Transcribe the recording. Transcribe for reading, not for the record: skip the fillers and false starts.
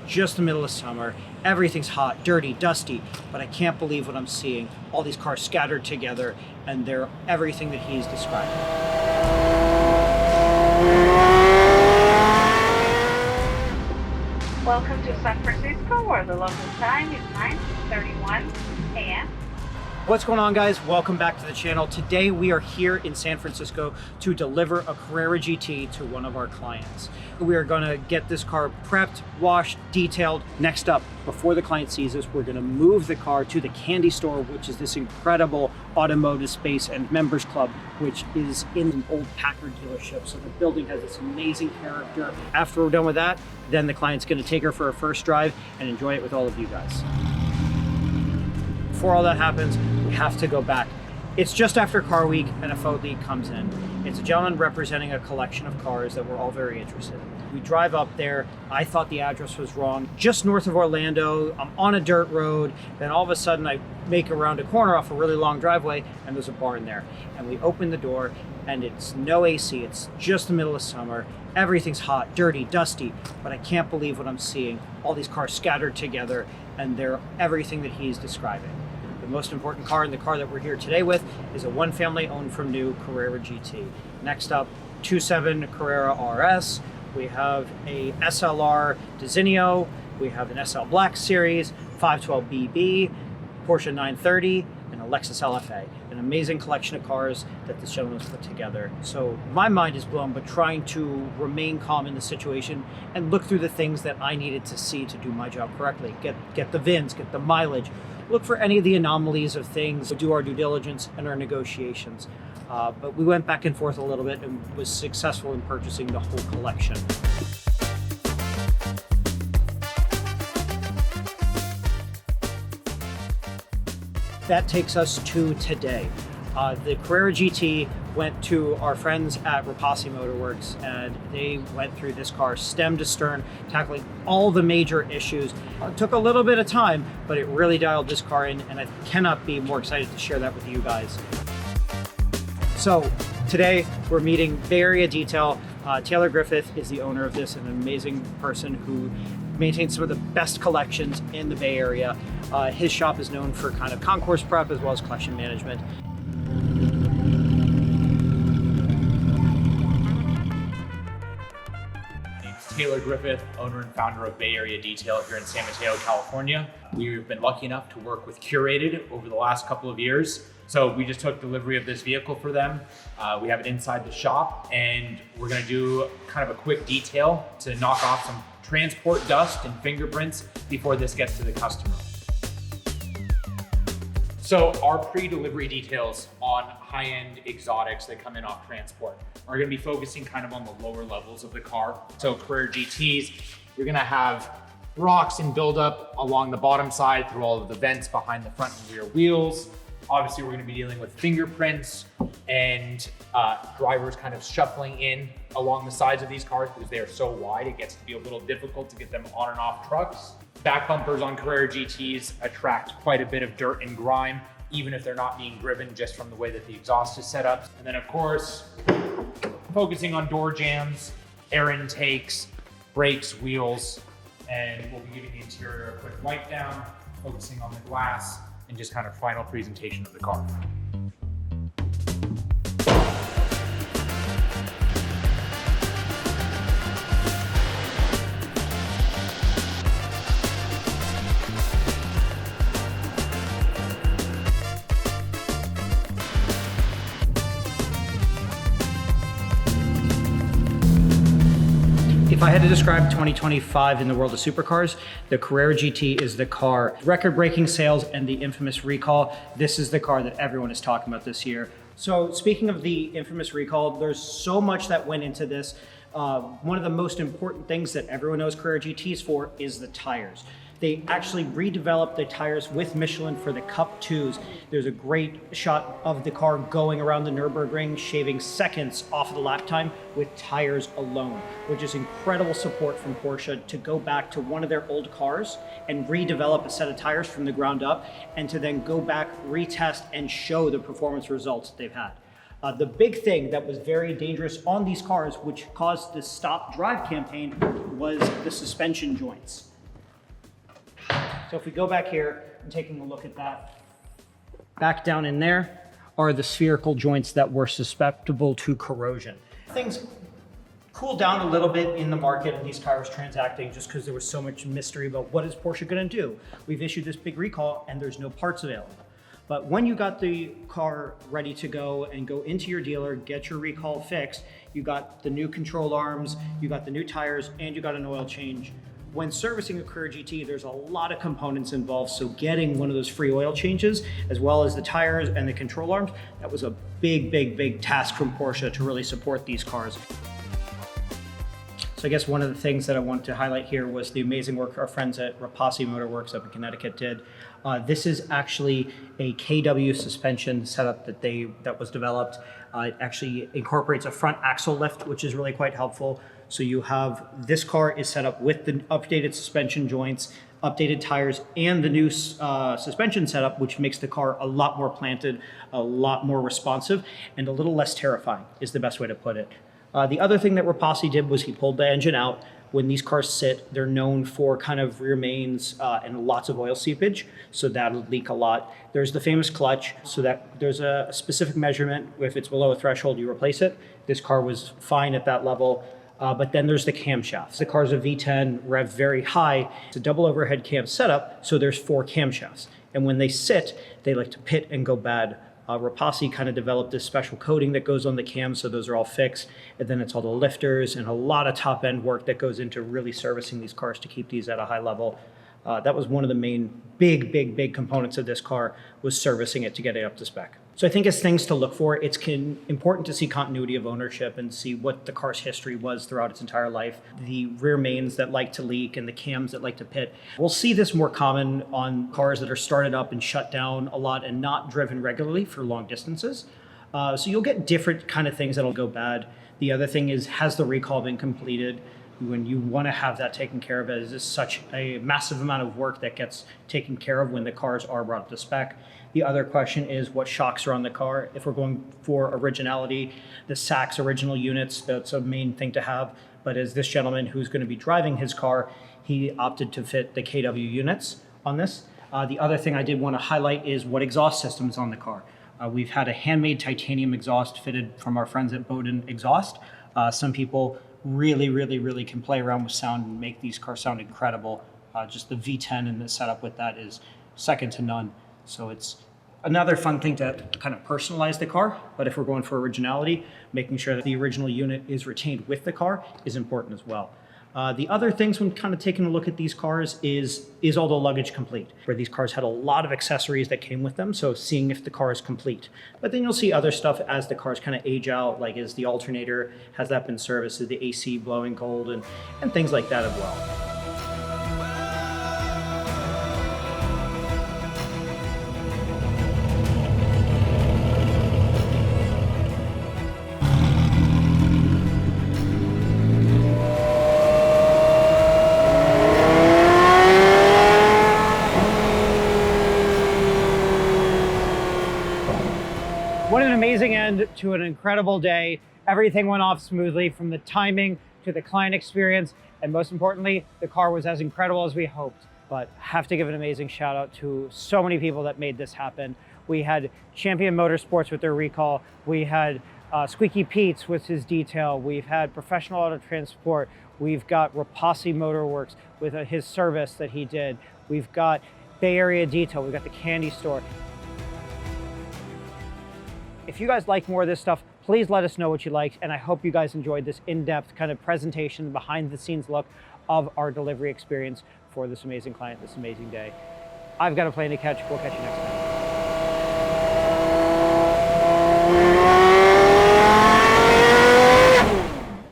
just the middle of summer. Everything's hot, dirty, dusty, but I can't believe what I'm seeing. All these cars scattered together, and they're everything that he's describing. Welcome to San Francisco, where the local time is 9:31 a.m. What's going on, guys? Welcome back to the channel. Today we are here in San Francisco to deliver a Carrera GT to one of our clients. We are going to get this car prepped, washed, detailed. Next up, before the client sees us, we're going to move the car to the Candy Store, which is this incredible automotive space and members club, which is in an old Packard dealership. So the building has this amazing character. After we're done with that, then the client's going to take her for a first drive and enjoy it with all of you guys. Before all that happens, we have to go back. It's just after Car Week and a photo league comes in. It's a gentleman representing a collection of cars that we're all very interested in. We drive up there. I thought the address was wrong. Just north of Orlando, I'm on a dirt road. Then all of a sudden I make around a corner off a really long driveway and there's a barn there. And we open the door and it's no AC. It's just the middle of summer. Everything's hot, dirty, dusty, but I can't believe what I'm seeing. All these cars scattered together and they're everything that he's describing. The most important car, and the car that we're here today with, is a one family owned from new Carrera GT. Next up, 2.7 Carrera RS. We have a SLR Dezinio. We have an SL Black Series, 512BB, Porsche 930, and a Lexus LFA. An amazing collection of cars that this gentleman's put together. So my mind is blown, but trying to remain calm in the situation and look through the things that I needed to see to do my job correctly. Get the VINs, get the mileage, look for any of the anomalies of things, do our due diligence and our negotiations. But we went back and forth a little bit and was successful in purchasing the whole collection. That takes us to today. The Carrera GT went to our friends at Repasi Motorwerks and they went through this car stem to stern, tackling all the major issues. It took a little bit of time, but it really dialed this car in, and I cannot be more excited to share that with you guys. So today we're meeting Bay Area Detail. Taylor Griffith is the owner of this, an amazing person who maintains some of the best collections in the Bay Area. His shop is known for kind of concourse prep as well as collection management. Taylor Griffith, owner and founder of Bay Area Detail here in San Mateo, California. We've been lucky enough to work with CURATED over the last couple of years. So we just took delivery of this vehicle for them. We have it inside the shop and we're gonna do kind of a quick detail to knock off some transport dust and fingerprints before this gets to the customer. So our pre-delivery details on high-end exotics that come in off transport are gonna be focusing kind of on the lower levels of the car. So Carrera GTs, you're gonna have rocks and buildup along the bottom side through all of the vents behind the front and rear wheels. Obviously, we're gonna be dealing with fingerprints and drivers kind of shuffling in along the sides of these cars because they are so wide, it gets to be a little difficult to get them on and off trucks. Back bumpers on Carrera GTs attract quite a bit of dirt and grime, even if they're not being driven, just from the way that the exhaust is set up. And then of course, focusing on door jambs, air intakes, brakes, wheels, and we'll be giving the interior a quick wipe down, focusing on the glass, and just kind of final presentation of the car. If I had to describe 2025 in the world of supercars, the Carrera GT is the car. Record-breaking sales and the infamous recall, this is the car that everyone is talking about this year. So speaking of the infamous recall, there's so much that went into this. One of the most important things that everyone knows Carrera GTs for is the tires. They actually redeveloped the tires with Michelin for the Cup 2s. There's a great shot of the car going around the Nürburgring, shaving seconds off of the lap time with tires alone, which is incredible support from Porsche to go back to one of their old cars and redevelop a set of tires from the ground up, and to then go back, retest, and show the performance results that they've had. The big thing that was very dangerous on these cars, which caused this stop drive campaign, was the suspension joints. So if we go back here and taking a look at that, back down in there are the spherical joints that were susceptible to corrosion. Things cooled down a little bit in the market and these cars transacting just because there was so much mystery about what is Porsche going to do. We've issued this big recall and there's no parts available. But when you got the car ready to go and go into your dealer, get your recall fixed, you got the new control arms, you got the new tires, and you got an oil change. When servicing a Carrera GT, there's a lot of components involved, so getting one of those free oil changes, as well as the tires and the control arms, that was a big task from Porsche to really support these cars. So I guess one of the things that I wanted to highlight here was the amazing work our friends at Repasi Motorwerks up in Connecticut did. This is actually a KW suspension setup that was developed. It actually incorporates a front axle lift, which is really quite helpful. So you have, this car is set up with the updated suspension joints, updated tires, and the new suspension setup, which makes the car a lot more planted, a lot more responsive, and a little less terrifying is the best way to put it. The other thing that Repasi did was he pulled the engine out. When these cars sit, they're known for kind of rear mains and lots of oil seepage, so that'll leak a lot. There's the famous clutch, so that there's a specific measurement. If it's below a threshold, you replace it. This car was fine at that level. But then there's the camshafts. The car's a V10, rev very high. It's a double overhead cam setup, so there's 4 camshafts. And when they sit, they like to pit and go bad. Repasi kind of developed this special coating that goes on the cam, so those are all fixed. And then it's all the lifters and a lot of top end work that goes into really servicing these cars to keep these at a high level. That was one of the main big components of this car, was servicing it to get it up to spec. So I think as things to look for, it's important to see continuity of ownership and see what the car's history was throughout its entire life. The rear mains that like to leak and the cams that like to pit. We'll see this more common on cars that are started up and shut down a lot and not driven regularly for long distances. So you'll get different kind of things that'll go bad. The other thing is, has the recall been completed? When you want to have that taken care of, as is such a massive amount of work that gets taken care of when the cars are brought up to spec. The other question is what shocks are on the car. If we're going for originality, the Sachs original units, that's a main thing to have. But as this gentleman who's going to be driving his car, he opted to fit the KW units on this. The other thing I did want to highlight is what exhaust system is on the car. We've had a handmade titanium exhaust fitted from our friends at Boden Exhaust. Some people really can play around with sound and make these cars sound incredible. Just the V10 and the setup with that is second to none. So it's another fun thing to kind of personalize the car. But if we're going for originality, making sure that the original unit is retained with the car is important as well. The other things when kind of taking a look at these cars is all the luggage complete? Where these cars had a lot of accessories that came with them, so seeing if the car is complete. But then you'll see other stuff as the cars kind of age out, like is the alternator, has that been serviced, is the AC blowing cold, and things like that as well. What an amazing end to an incredible day. Everything went off smoothly, from the timing to the client experience, and most importantly, the car was as incredible as we hoped. But have to give an amazing shout out to so many people that made this happen. We had Champion Motorsports with their recall. We had Squeaky Pete's with his detail. We've had Professional Auto Transport. We've got Repasi Motorwerks with his service that he did. We've got Bay Area Detail. We've got the candy store. If you guys like more of this stuff, please let us know what you liked, and I hope you guys enjoyed this in-depth kind of presentation, behind-the-scenes look of our delivery experience for this amazing client, this amazing day. I've got a plane to catch. We'll catch you next time.